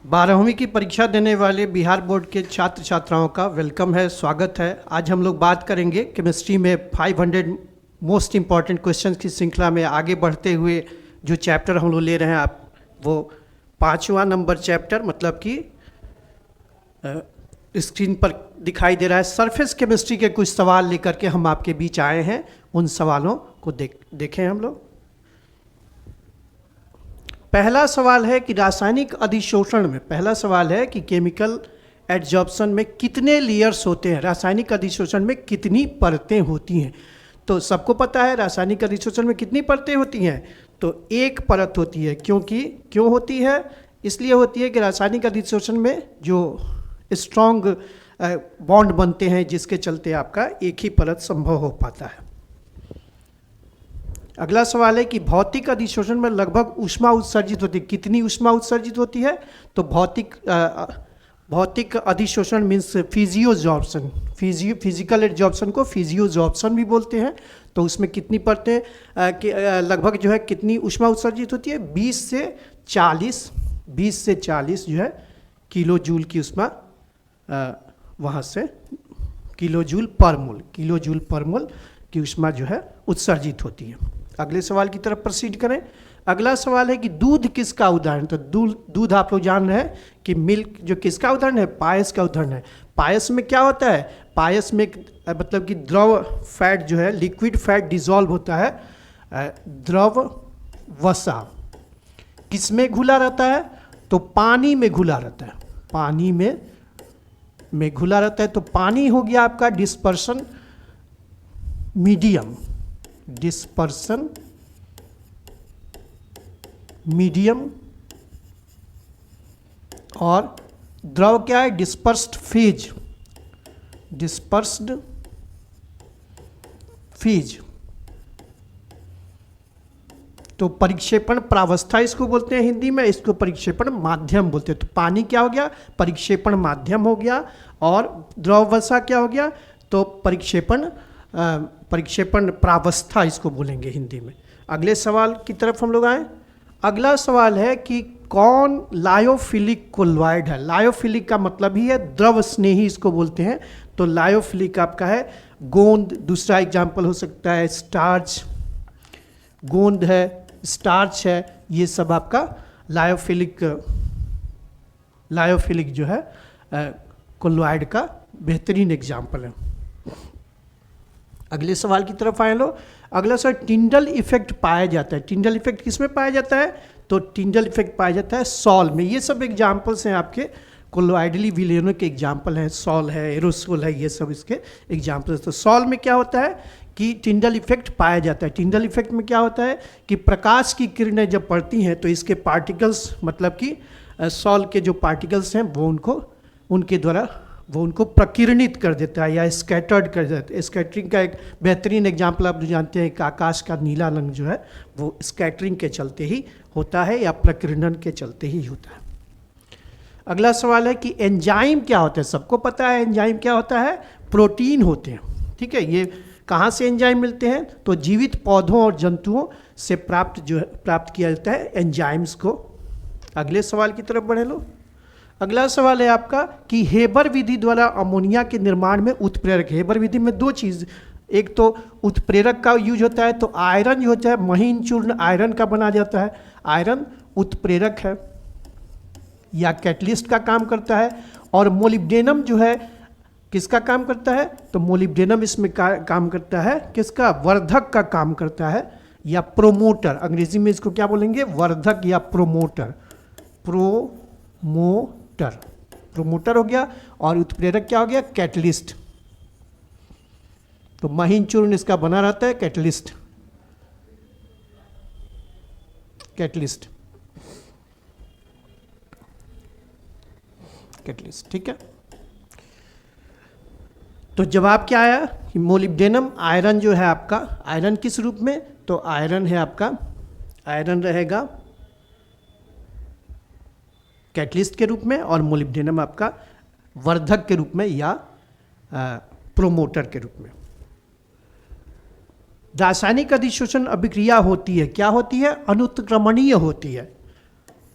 12वीं की परीक्षा देने वाले बिहार बोर्ड के छात्र छात्राओं का वेलकम है, स्वागत है। आज हम लोग बात करेंगे केमिस्ट्री में 500 मोस्ट इम्पॉर्टेंट क्वेश्चन की श्रृंखला में आगे बढ़ते हुए जो चैप्टर हम लोग ले रहे हैं आप वो 5वां नंबर चैप्टर मतलब कि स्क्रीन पर दिखाई दे रहा है। सरफेस केमिस्ट्री के कुछ सवाल लेकर के हम आपके बीच आए हैं, उन सवालों को देखें हम लोग। पहला सवाल है कि रासायनिक अधिशोषण में, पहला सवाल है कि केमिकल एडजॉर्प्शन में कितने लेयर्स होते हैं, रासायनिक अधिशोषण में कितनी परतें होती हैं। तो सबको पता है रासायनिक अधिशोषण में कितनी परतें होती हैं, तो एक परत होती है। क्यों होती है? इसलिए होती है कि रासायनिक अधिशोषण में जो स्ट्रॉन्ग बॉन्ड बनते हैं जिसके चलते आपका एक ही परत संभव हो पाता है। अगला सवाल है कि भौतिक अधिशोषण में लगभग ऊष्मा उत्सर्जित होती है, कितनी ऊष्मा उत्सर्जित होती है? तो भौतिक अधिशोषण मीन्स फिजियोजॉर्प्शन, फिजिकल एडजॉर्प्शन को फिजियोजॉर्प्शन भी बोलते हैं। तो उसमें कितनी परतें लगभग जो है कितनी ऊष्मा उत्सर्जित होती है? 20 से 40 जो है किलो जूल की ऊष्मा वहाँ से किलो जूल पर मोल की ऊष्मा जो है उत्सर्जित होती है। अगले सवाल की तरफ प्रोसीड करें। अगला सवाल है कि दूध किसका उदाहरण? तो दूध आप लोग जान रहे हैं कि मिल्क जो किसका उदाहरण है? पायस का उदाहरण है। पायस में क्या होता है? पायस में मतलब कि द्रव फैट जो है, लिक्विड फैट डिसॉल्व होता है, द्रव वसा किस में घुला रहता है? तो पानी में घुला रहता है, पानी में घुला रहता है। तो पानी हो गया आपका डिस्पर्शन मीडियम और द्रव क्या है? Dispersed phase. तो परिक्षेपण प्रावस्था इसको बोलते हैं हिंदी में, इसको परिक्षेपण माध्यम बोलते हैं। तो पानी क्या हो गया? परिक्षेपण माध्यम हो गया। और द्रव वसा क्या हो गया? तो परिक्षेपण प्रावस्था इसको बोलेंगे हिंदी में। अगले सवाल की तरफ हम लोग आए। अगला सवाल है कि कौन लायोफिलिक कोलॉइड है? लायोफिलिक का मतलब ही है द्रव स्नेही, इसको बोलते हैं। तो लायोफिलिक आपका है गोंद, दूसरा एग्जाम्पल हो सकता है स्टार्च, गोंद है, स्टार्च है, ये सब आपका लायोफिलिक जो है कोलॉइड का बेहतरीन एग्जाम्पल है। अगले सवाल की तरफ आए लो। अगला सवाल, टिंडल इफेक्ट पाया जाता है। टिंडल इफेक्ट किस में पाया जाता है? तो टिंडल इफेक्ट पाया जाता है सॉल में। ये सब एग्जाम्पल्स हैं आपके कोलॉइडली विलेनो के एग्जाम्पल हैं, सॉल है, एरोसोल है, ये सब इसके एग्जाम्पल्स। तो सॉल में क्या होता है कि टिंडल इफेक्ट पाया जाता है। टिंडल इफेक्ट में क्या होता है कि प्रकाश की किरणें जब पड़ती हैं तो इसके पार्टिकल्स मतलब कि सॉल के जो पार्टिकल्स हैं वो उनको प्रकिरणित कर देता है या स्कैटर्ड कर देता है। स्कैटरिंग का एक बेहतरीन एग्जाम्पल आप जो जानते हैं कि आकाश का नीला रंग जो है वो स्कैटरिंग के चलते ही होता है या प्रकीर्णन के चलते ही होता है। अगला सवाल है कि एंजाइम क्या होता है? सबको पता है एंजाइम क्या होता है? प्रोटीन होते हैं, ठीक है। ये कहाँ से एंजाइम मिलते हैं? तो जीवित पौधों और जंतुओं से प्राप्त किया जाता है एंजाइम्स को। अगले सवाल की तरफ बढ़े लो। अगला सवाल है आपका कि हेबर विधि द्वारा अमोनिया के निर्माण में उत्प्रेरक। हेबर विधि में दो चीज़, एक तो उत्प्रेरक का यूज होता है, तो आयरन जो होता है महीन चूर्ण आयरन का बना जाता है। आयरन उत्प्रेरक है या कैटलिस्ट का काम करता है। और मोलिब्डेनम जो है किसका काम करता है? तो मोलिब्डेनम इसमें काम करता है किसका? वर्धक का काम करता है या प्रोमोटर। अंग्रेजी में इसको क्या बोलेंगे? वर्धक या प्रोमोटर। प्रोमोटर हो गया। और उत्प्रेरक क्या हो गया? कैटलिस्ट। तो महीन चूर्ण इसका बना रहता है कैटलिस्ट, ठीक है। तो जवाब क्या आया कि मोलिब्डेनम आयरन जो है आपका, आयरन किस रूप में? तो आयरन है आपका, आयरन रहेगा कैटलिस्ट के रूप में और मोलिब्डेनम आपका वर्धक के रूप में या प्रोमोटर के रूप में। रासायनिक अधिशोषण अभिक्रिया होती है, क्या होती है? अनुत्क्रमणीय होती है।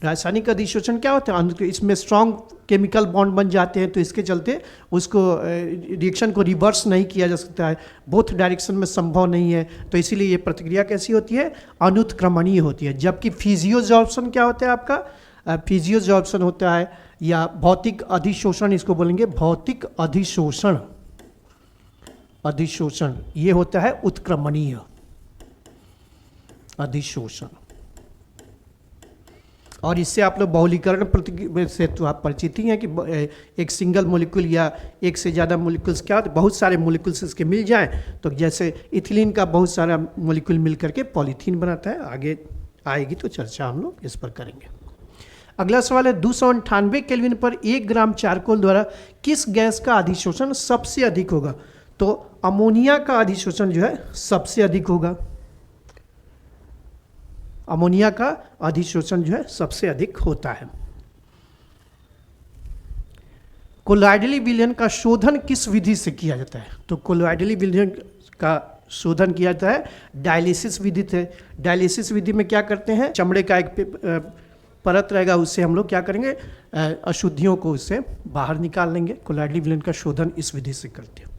रासायनिक अधिशोषण क्या होता है, इसमें स्ट्रॉन्ग केमिकल बॉन्ड बन जाते हैं, तो इसके चलते उसको रिएक्शन को रिवर्स नहीं किया जा सकता है, बोथ डायरेक्शन में संभव नहीं है, तो इसीलिए ये प्रतिक्रिया कैसी होती है, अनुत्क्रमणीय होती है। जबकि फिजियोजॉर्प्शन क्या होता है आपका, फिजियोजॉर्प्शन होता है या भौतिक अधिशोषण, इसको बोलेंगे भौतिक अधिशोषण, अधिशोषण ये होता है उत्क्रमणीय अधिशोषण। और इससे आप लोग बहुलीकरण प्रतिक्रिया से तो आप परिचित ही हैं कि एक सिंगल मोलिक्यूल या एक से ज़्यादा मोलिक्यूल्स क्या होते हैं, बहुत सारे मोलिक्यूल्स इसके मिल जाएं, तो जैसे इथिलीन का बहुत सारा मोलिक्यूल मिल करके पॉलीथीन बनाता है। आगे आएगी तो चर्चा हम लोग इस पर करेंगे। अगला सवाल है 298 केल्विन पर 1 ग्राम चारकोल द्वारा किस गैस का अधिशोषण सबसे अधिक होगा? तो अमोनिया का अधिशोषण जो है सबसे अधिक होगा, अमोनिया का अधिशोषण जो है सबसे अधिक होता है। कोलॉइडली विलयन का शोधन किस विधि से किया जाता है? तो कोलॉइडली विलयन का शोधन किया जाता है डायलिसिस विधि से। डायलिसिस विधि में क्या करते हैं, चमड़े का एक परत रहेगा, उससे हम लोग क्या करेंगे, अशुद्धियों को उससे बाहर निकाल लेंगे। कोलॉइडली विलयन का शोधन इस विधि से करते हैं।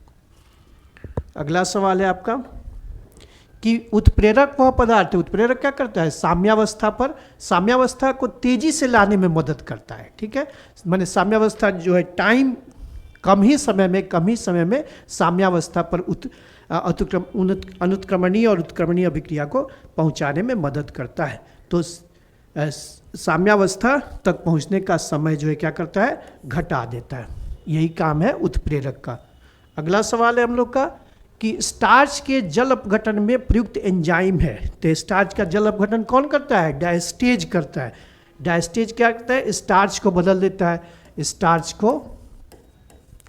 अगला सवाल है आपका कि उत्प्रेरक वह पदार्थ है, उत्प्रेरक क्या करता है, साम्यावस्था पर, साम्यावस्था को तेजी से लाने में मदद करता है। ठीक है, माने साम्यावस्था जो है टाइम कम ही समय में साम्यावस्था पर अनुत्क्रमणीय और उत्क्रमणीय अभिक्रिया को पहुंचाने में मदद करता है। तो साम्यावस्था तक पहुंचने का समय जो है क्या करता है, घटा देता है। यही काम है उत्प्रेरक का। अगला सवाल है हम लोग का कि स्टार्च के जल अपघटन में प्रयुक्त एंजाइम है। तो स्टार्च का जल अपघटन कौन करता है, डायस्टेज करता है। डायस्टेज क्या करता है, स्टार्च को बदल देता है, स्टार्च को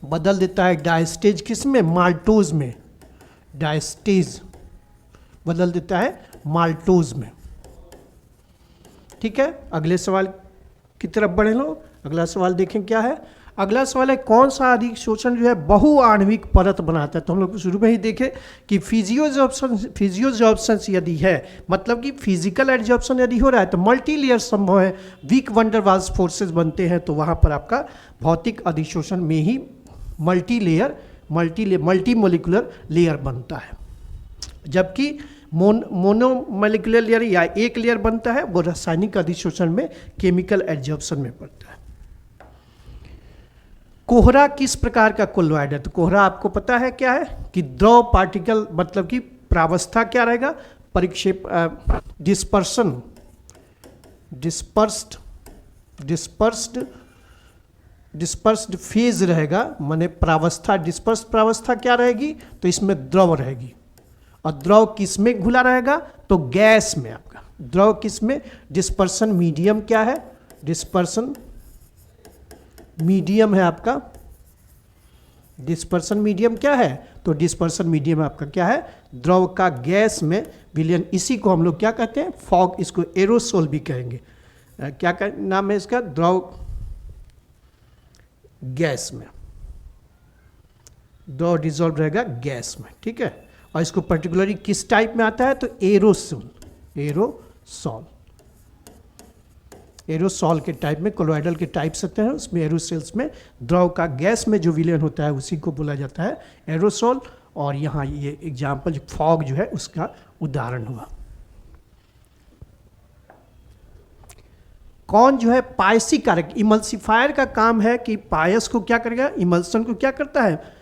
बदल देता है। डायस्टेज किस में, माल्टोज में, डायस्टेज बदल देता है माल्टोज में। ठीक है, अगले सवाल की तरफ बढ़े लोग। अगला सवाल देखें क्या है। अगला सवाल है कौन सा अधिशोषण जो है बहुआण्विक परत बनाता है? तो हम लोग शुरू में ही देखें कि फिजियोजॉर्प्शन यदि है, मतलब कि फिजिकल एडजॉर्प्शन यदि हो रहा है तो मल्टी लेयर संभव है, वीक वंडर वाल्स फोर्सेस बनते हैं, तो वहाँ पर आपका भौतिक अधिशोषण में ही मल्टी मोलिकुलर लेयर बनता है। जबकि मोनोमोलिकुलर लेयर या एक लेयर बनता है, वो रासायनिक अधिशोषण में केमिकल एडजॉर्प्शन में पड़ता है। कोहरा किस प्रकार का कोलॉइड है? तो कोहरा आपको पता है क्या है कि द्रव पार्टिकल, मतलब कि प्रावस्था क्या रहेगा, परिक्षेप, डिस्पर्स्ड फेज रहेगा, माने प्रावस्था, डिस्पर्स प्रावस्था क्या रहेगी, तो इसमें द्रव रहेगी। और द्रव किस में घुला रहेगा, तो गैस में। आपका द्रव किस में, डिस्पर्सन मीडियम क्या है, डिस्पर्सन मीडियम है आपका। डिस्पर्सन मीडियम क्या है, तो डिस्पर्सन मीडियम आपका क्या है, द्रव का गैस में विलयन। इसी को हम लोग क्या कहते हैं, फॉग, इसको एरोसोल भी कहेंगे। क्या नाम है इसका, द्रव गैस में, द्रव डिजॉल्व रहेगा गैस में। ठीक है, और इसको पर्टिकुलरली किस टाइप में आता है, तो एरोसॉल के टाइप में, कोलॉइडल के टाइप्स होते हैं, उसमें एरोसोल्स में द्रव का गैस में जो विलयन होता है उसी को बोला जाता है एरोसोल। और यहाँ ये एग्जाम्पल फॉग जो है उसका उदाहरण हुआ। कौन जो है पायसी कारक, इमल्सिफायर का काम है कि पायस को क्या करेगा, इमल्सन को क्या करता है,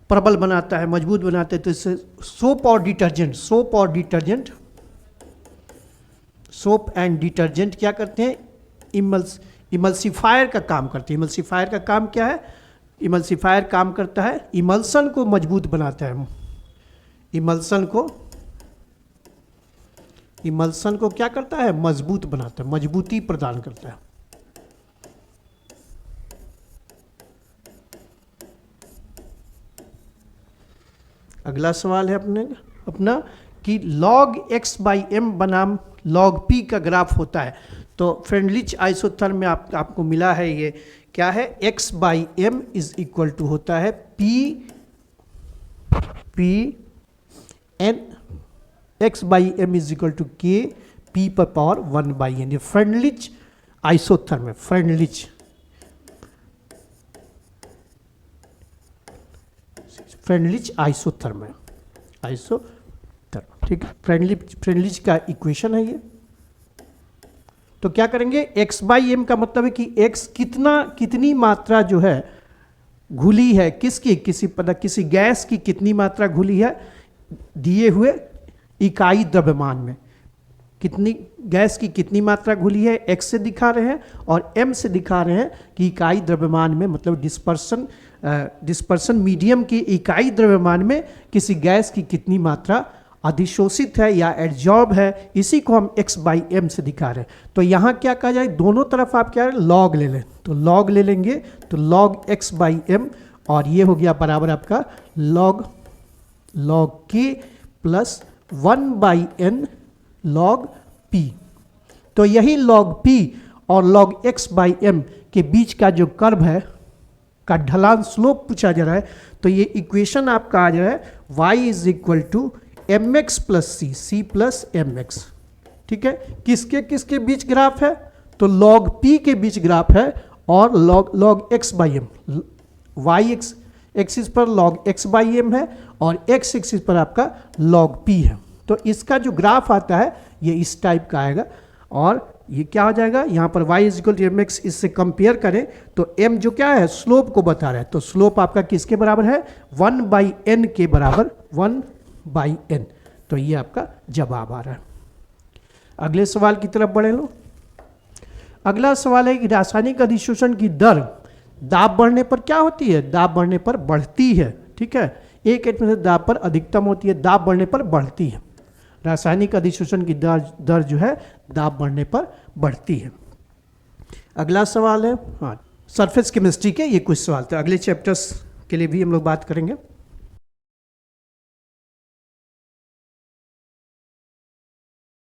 प्रबल बनाता है, मजबूत बनाता है। तो इससे सोप एंड डिटर्जेंट क्या करते हैं, इमल्सिफायर का काम करते हैं। इमल्सिफायर का काम क्या है, इमल्सिफायर काम करता है इमल्सन को मजबूत बनाता है, इमल्सन को क्या करता है, मजबूत बनाता है, मजबूती प्रदान करता है। अगला सवाल है अपना कि log x/m बनाम log p का ग्राफ होता है। तो फ्रेंडलिच आइसोथर्म में आपको मिला है, ये क्या है, x/m इज इक्वल टू होता है x/m is equal to k p पर पावर 1/n। ये फ्रेंडलिच आइसोथर्म है, फ्रेंडलिच आइसोथर्म है, आइसोथर्म, ठीक है। फ्रेंडलिच का इक्वेशन है ये। तो क्या करेंगे, x बाई एम का मतलब है कि x कितनी मात्रा जो है घुली है, किसी गैस की कितनी मात्रा घुली है दिए हुए इकाई द्रव्यमान में, कितनी गैस की कितनी मात्रा घुली है x से दिखा रहे हैं, और m से दिखा रहे हैं कि इकाई द्रव्यमान में, मतलब डिस्पर्सन मीडियम की इकाई द्रव्यमान में किसी गैस की कितनी मात्रा अधिशोषित है या एड्जॉर्ब है, इसी को हम x बाई एम से दिखा रहे हैं। तो यहाँ क्या कहा जाए, दोनों तरफ आप क्या लॉग ले लें, तो लॉग ले लेंगे, तो लॉग x बाई एम, और ये हो गया बराबर आपका log k plus 1 by n log p। तो यही लॉग p और लॉग x बाई m के बीच का जो कर्व है का ढलान स्लोप पूछा जा रहा है, तो ये इक्वेशन आपका आ जा रहा है y is equal to m x plus c plus m x, ठीक है। किसके बीच ग्राफ है, तो लॉग p के बीच ग्राफ है, और log x by m, y axis पर लॉग x बाई एम है, और x एक्सिस पर आपका लॉग p है। तो इसका जो ग्राफ आता है ये इस टाइप का आएगा, और ये क्या हो जाएगा, यहाँ पर y is equal to m x, इससे कंपेयर करें तो m जो क्या है स्लोप को बता रहा है, तो स्लोप आपका किसके बराबर है, 1 बाई n के बराबर, 1 बाई n। तो ये आपका जवाब आ रहा है। अगले सवाल की तरफ बढ़े लो। अगला सवाल है कि रासायनिक अधिशोषण की दर दाब बढ़ने पर क्या होती है, दाब बढ़ने पर बढ़ती है, ठीक है। 1 एटमॉस्फेयर दाब पर अधिकतम होती है, दाब बढ़ने पर बढ़ती है। रासायनिक अधिशोषण की दर जो है दाब बढ़ने पर बढ़ती है। अगला सवाल है, हाँ, सरफेस केमिस्ट्री के ये कुछ सवाल थे, अगले चैप्टर्स के लिए भी हम लोग बात करेंगे।